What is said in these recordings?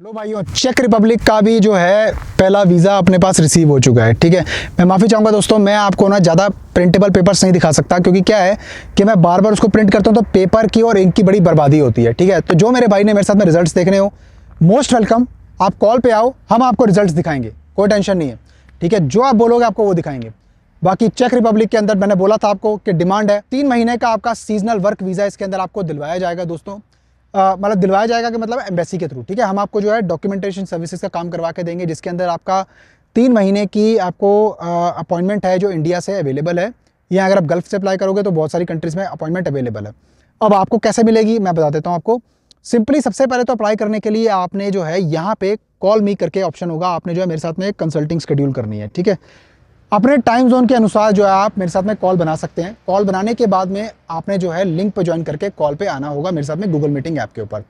लो भाइयों, check Republic का भी जो है पहला वीज़ा अपने पास रिसीव हो चुका है। ठीक है, मैं माफ़ी चाहूँगा दोस्तों, मैं आपको ना ज़्यादा प्रिंटेबल पेपर्स नहीं दिखा सकता, क्योंकि क्या है कि मैं बार बार उसको प्रिंट करता हूँ तो पेपर की और इंक की बड़ी बर्बादी होती है। ठीक है, तो जो मेरे भाई ने मेरे साथ में रिजल्ट्स देखने हो, मोस्ट वेलकम, आप कॉल पे आओ, हम आपको रिजल्ट दिखाएंगे, कोई टेंशन नहीं है। ठीक है, जो आप बोलोगे आपको वो दिखाएंगे। बाकी चेक रिपब्लिक के अंदर मैंने बोला था आपको कि डिमांड है 3 महीने का आपका सीजनल वर्क वीज़ा इसके अंदर आपको दिलवाया जाएगा दोस्तों। मतलब दिलवाया जाएगा कि मतलब एम्बेसी के थ्रू। ठीक है, हम आपको जो है डॉक्यूमेंटेशन सर्विसेज का काम करवा के देंगे, जिसके अंदर आपका 3 महीने की आपको अपॉइंटमेंट है जो इंडिया से अवेलेबल है, या अगर आप गल्फ से अप्लाई करोगे तो बहुत सारी कंट्रीज़ में अपॉइंटमेंट अवेलेबल है। अब आपको कैसे मिलेगी मैं बता देता हूँ आपको। सिंपली सबसे पहले तो अप्लाई करने के लिए आपने जो है यहाँ पे कॉल मी करके ऑप्शन होगा, आपने जो है मेरे साथ में कंसल्टिंग शेड्यूल करनी है। ठीक है, अपने टाइम जोन के अनुसार जो है आप मेरे साथ में कॉल बना सकते हैं। कॉल बनाने के बाद में आपने जो है लिंक पे ज्वाइन करके कॉल पे आना होगा मेरे साथ में गूगल मीटिंग ऐप के ऊपर।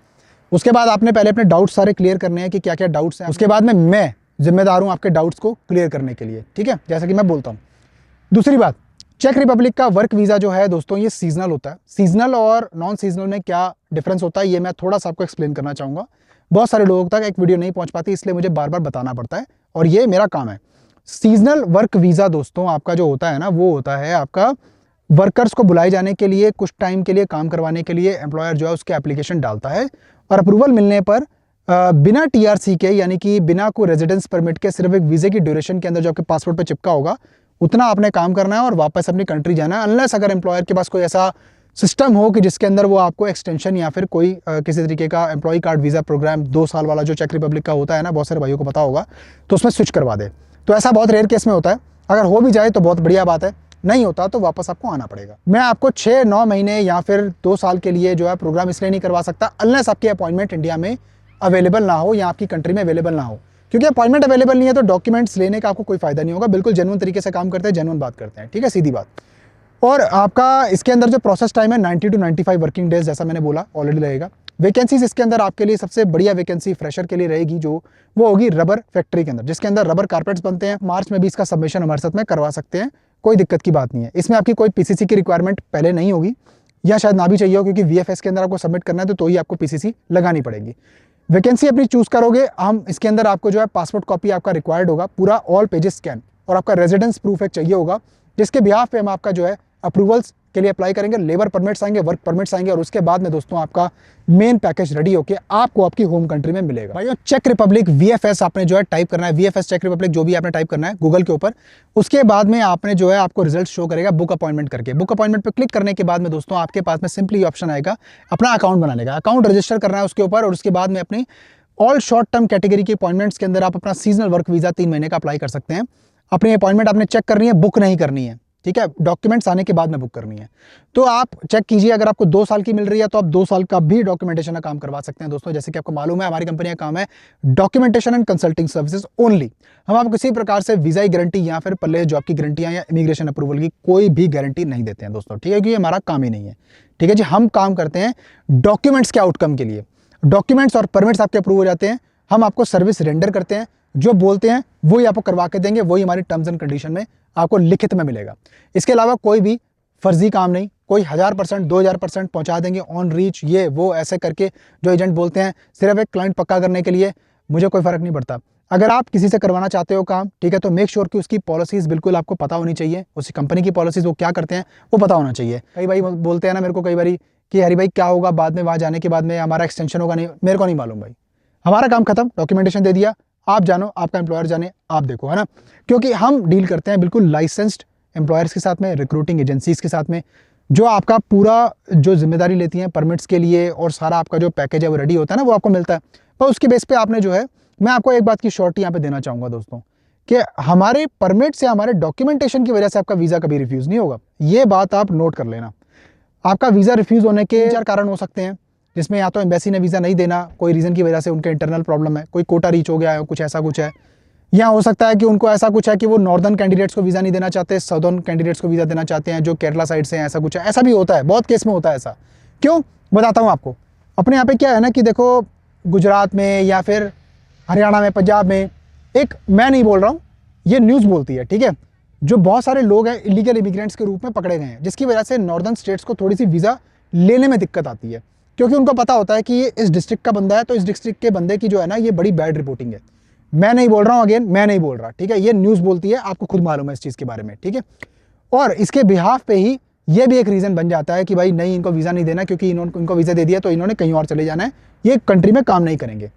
उसके बाद आपने पहले अपने डाउट्स सारे क्लियर करने हैं कि क्या क्या डाउट्स हैं। उसके बाद में मैं जिम्मेदार हूँ आपके डाउट्स को क्लियर करने के लिए। ठीक है, जैसा कि मैं बोलता हूँ। दूसरी बात, चेक रिपब्लिक का वर्क वीज़ा जो है दोस्तों ये सीजनल होता है। सीजनल और नॉन सीजनल में क्या डिफरेंस होता है ये मैं थोड़ा सा आपको एक्सप्लेन करना चाहूँगा। बहुत सारे लोगों तक एक वीडियो नहीं पहुँच पाती, इसलिए मुझे बार बार बताना पड़ता है और ये मेरा काम है। सीजनल वर्क वीज़ा दोस्तों आपका जो होता है ना, वो होता है आपका वर्कर्स को बुलाए जाने के लिए, कुछ टाइम के लिए काम करवाने के लिए एम्प्लॉयर जो है उसके एप्लीकेशन डालता है, और अप्रूवल मिलने पर बिना टीआरसी के, यानी कि बिना कोई रेजिडेंस परमिट के, सिर्फ एक वीज़े की ड्यूरेशन के अंदर जो आपके पासपोर्ट पर चिपका होगा उतना आपने काम करना है और वापस अपनी कंट्री जाना है। अनलेस अगर एम्प्लॉयर के पास कोई ऐसा सिस्टम हो कि जिसके अंदर वो आपको एक्सटेंशन या फिर कोई किसी तरीके का एम्प्लॉय कार्ड वीज़ा प्रोग्राम 2 साल वाला जो चेक रिपब्लिक का होता है ना, बहुत सारे भाइयों को पता होगा, तो उसमें स्विच करवा दे। तो ऐसा बहुत रेयर केस में होता है। अगर हो भी जाए तो बहुत बढ़िया बात है, नहीं होता तो वापस आपको आना पड़ेगा। मैं आपको 6-9 महीने या फिर 2 साल के लिए जो है प्रोग्राम इसलिए नहीं करवा सकता अनलेस आपकी अपॉइंटमेंट इंडिया में अवेलेबल ना हो या आपकी कंट्री में अवेलेबल ना हो। क्योंकि अपॉइंटमेंट अवेलेबल नहीं है तो डॉक्यूमेंट्स लेने का आपको कोई फायदा नहीं होगा। बिल्कुल जेन्युइन तरीके से काम करते हैं, जेन्युइन बात करते हैं। ठीक है, सीधी बात। और आपका इसके अंदर जो प्रोसेस टाइम है 90 to 95 वर्किंग डेज, जैसा मैंने बोला ऑलरेडी रहेगा। वैकेंसीज इसके अंदर आपके लिए सबसे बढ़िया वैकेंसी फ्रेशर के लिए रहेगी, जो वो होगी रबर फैक्ट्री के अंदर, जिसके अंदर रबर कारपेट्स बनते हैं। मार्च में भी इसका सबमिशन हमारे साथ में करवा सकते हैं, कोई दिक्कत की बात नहीं है। इसमें आपकी कोई पीसीसी की रिक्वायरमेंट पहले नहीं होगी, या शायद ना भी चाहिए हो, क्योंकि वीएफएस के अंदर आपको सबमिट करना है तो ही आपको पीसीसी लगानी पड़ेगी। वैकेंसी अपनी चूज करोगे, हम इसके अंदर आपको जो है पासपोर्ट कॉपी आपका रिक्वायर्ड होगा, पूरा ऑल पेजेस स्कैन, और आपका रेजिडेंस प्रूफ एक चाहिए होगा, जिसके बिहाफ पे हम आपका जो है अप्रूवल्स के लिए अप्लाई करेंगे। लेबर परमिट्स आएंगे, वर्क परमिट्स आएंगे, और उसके बाद में दोस्तों आपका मेन पैकेज रेडी होकर आपको आपकी होम कंट्री में मिलेगा। भाइयों, चेक रिपब्लिक वीएफएस आपने जो है टाइप करना है, वीएफएस चेक रिपब्लिक जो भी आपने टाइप करना है गूगल के ऊपर। उसके बाद में आपने जो है आपको रिजल्ट शो करेगा बुक अपॉइंटमेंट करके। बुक अपॉइंटमेंट पर क्लिक करने के बाद में दोस्तों आपके पास में सिंपली ऑप्शन आएगा अपना अकाउंट बनाने का, अकाउंट रजिस्टर करना है उसके ऊपर, और उसके बाद में अपनी ऑल शॉर्ट टर्म कैटेगरी के अपॉइंटमेंट्स के अंदर आप अपना सीजनल वर्क वीज़ा 3 महीने का अप्लाई कर सकते हैं। अपनी अपॉइंटमेंट आपने चेक करनी है, बुक नहीं करनी है। ठीक है, डॉक्यूमेंट्स आने के बाद में बुक करनी है। तो आप चेक कीजिए, अगर आपको 2 साल की मिल रही है तो आप 2 साल का भी डॉक्यूमेंटेशन का काम करवा सकते हैं दोस्तों। जैसे कि आपको मालूम है हमारी कंपनी का काम है documentation and consulting services only. हम आपको किसी प्रकार से वीज़ा की गारंटी या फिर पहले जॉब की गारंटियां या इमिग्रेशन अप्रूवल की कोई भी गारंटी नहीं देते हैं दोस्तों। ठीक है, क्योंकि हमारा काम ही नहीं है। ठीक है जी, हम काम करते हैं डॉक्यूमेंट्स के आउटकम के लिए। डॉक्यूमेंट्स और परमिट्स आपके अप्रूव हो जाते हैं, हम आपको सर्विस रेंडर करते हैं, जो बोलते हैं वही आपको करवा के देंगे, वही हमारी टर्म्स एंड कंडीशन में आपको लिखित में मिलेगा। इसके अलावा कोई भी फर्जी काम नहीं, कोई 1000% 2000% पहुंचा देंगे ऑन रीच, ये वो ऐसे करके जो एजेंट बोलते हैं सिर्फ एक क्लाइंट पक्का करने के लिए। मुझे कोई फर्क नहीं पड़ता। अगर आप किसी से करवाना चाहते हो काम, ठीक है, तो मेक श्योर कि उसकी पॉलिसीज बिल्कुल आपको पता होनी चाहिए, उसी कंपनी की पॉलिसीज वो क्या करते हैं वो पता होना चाहिए। कई भाई बोलते हैं ना मेरे को कई बारी कि हरी भाई क्या होगा बाद में, वहाँ जाने के बाद में हमारा एक्सटेंशन होगा नहीं। मेरे को नहीं मालूम भाई, हमारा काम खत्म, डॉक्यूमेंटेशन दे दिया, आप जानो, आपका एम्प्लॉयर जाने, आप देखो, है ना। क्योंकि हम डील करते हैं बिल्कुल लाइसेंस्ड एम्प्लॉयर्स के साथ में, रिक्रूटिंग एजेंसीज के साथ में, जो आपका पूरा जो जिम्मेदारी लेती हैं परमिट्स के लिए, और सारा आपका जो पैकेज है वो रेडी होता है ना, वो आपको मिलता है। पर उसके बेस पे आपने जो है, मैं आपको एक बात की श्योरिटी यहाँ पे देना चाहूँगा दोस्तों, कि हमारे परमिट्स या हमारे डॉक्यूमेंटेशन की वजह से आपका वीज़ा कभी रिफ्यूज़ नहीं होगा। ये बात आप नोट कर लेना। आपका वीज़ा रिफ्यूज़ होने के 4 कारण हो सकते हैं, जिसमें या तो एम्बेसी ने वीज़ा नहीं देना, कोई रीज़न की वजह से उनके इंटरनल प्रॉब्लम है, कोई कोटा रीच हो गया है, कुछ ऐसा कुछ है, या हो सकता है कि उनको ऐसा कुछ है कि वो नॉर्दर्न कैंडिडेट्स को वीज़ा नहीं देना चाहते, साउदर्न कैंडिडेट्स को वीज़ा देना चाहते हैं जो केरला साइड से हैं, ऐसा कुछ है। ऐसा भी होता है, बहुत केस में होता है ऐसा। क्यों, बताता हूँ आपको। अपने यहाँ पे क्या है ना कि देखो, गुजरात में या फिर हरियाणा में, पंजाब में, एक मैं नहीं बोल रहा हूँ, ये न्यूज़ बोलती है, ठीक है, जो बहुत सारे लोग हैं इलीगल इमिग्रेंट्स के रूप में पकड़े गए हैं, जिसकी वजह से नॉर्दर्न स्टेट्स को थोड़ी सी वीज़ा लेने में दिक्कत आती है। क्योंकि उनको पता होता है कि ये इस डिस्ट्रिक्ट का बंदा है, तो इस डिस्ट्रिक्ट के बंदे की जो है ना ये बड़ी बैड रिपोर्टिंग है। मैं नहीं बोल रहा हूँ, अगेन मैं नहीं बोल रहा, ठीक है, ये न्यूज़ बोलती है, आपको खुद मालूम है इस चीज़ के बारे में, ठीक है। और इसके बिहाफ पे ही ये भी एक रीज़न बन जाता है कि भाई नहीं, इनको वीज़ा नहीं देना, क्योंकि इनको वीज़ा दे दिया तो इन्होंने कहीं और चले जाना है, ये कंट्री में काम नहीं करेंगे।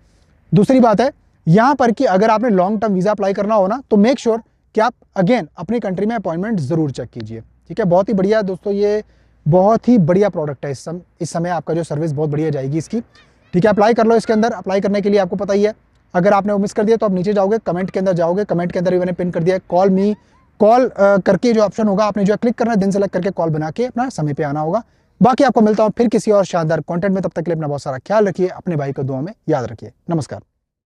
दूसरी बात है यहाँ पर कि अगर आपने लॉन्ग टर्म वीज़ा अप्लाई करना हो ना, तो मेक श्योर कि आप अगेन अपनी कंट्री में अपॉइंटमेंट ज़रूर चेक कीजिए, ठीक है। बहुत ही बढ़िया दोस्तों, ये बहुत ही बढ़िया प्रोडक्ट है। इस समय आपका जो सर्विस बहुत बढ़िया जाएगी इसकी, ठीक है। अप्लाई कर लो इसके अंदर। अप्लाई करने के लिए आपको पता ही है, अगर आपने वो मिस कर दिया तो आप नीचे जाओगे, कमेंट के अंदर जाओगे, कमेंट के अंदर भी मैंने पिन कर दिया है कॉल मी, कॉल करके जो ऑप्शन होगा आपने जो क्लिक करना है, दिन सेलेक्ट करके कॉल बना के अपना समय पे आना होगा। बाकी आपको मिलता हूँ फिर किसी और शानदार कंटेंट में, तब तक के लिए अपना बहुत सारा ख्याल रखिए, अपने भाई को दुआ में याद रखिए। नमस्कार।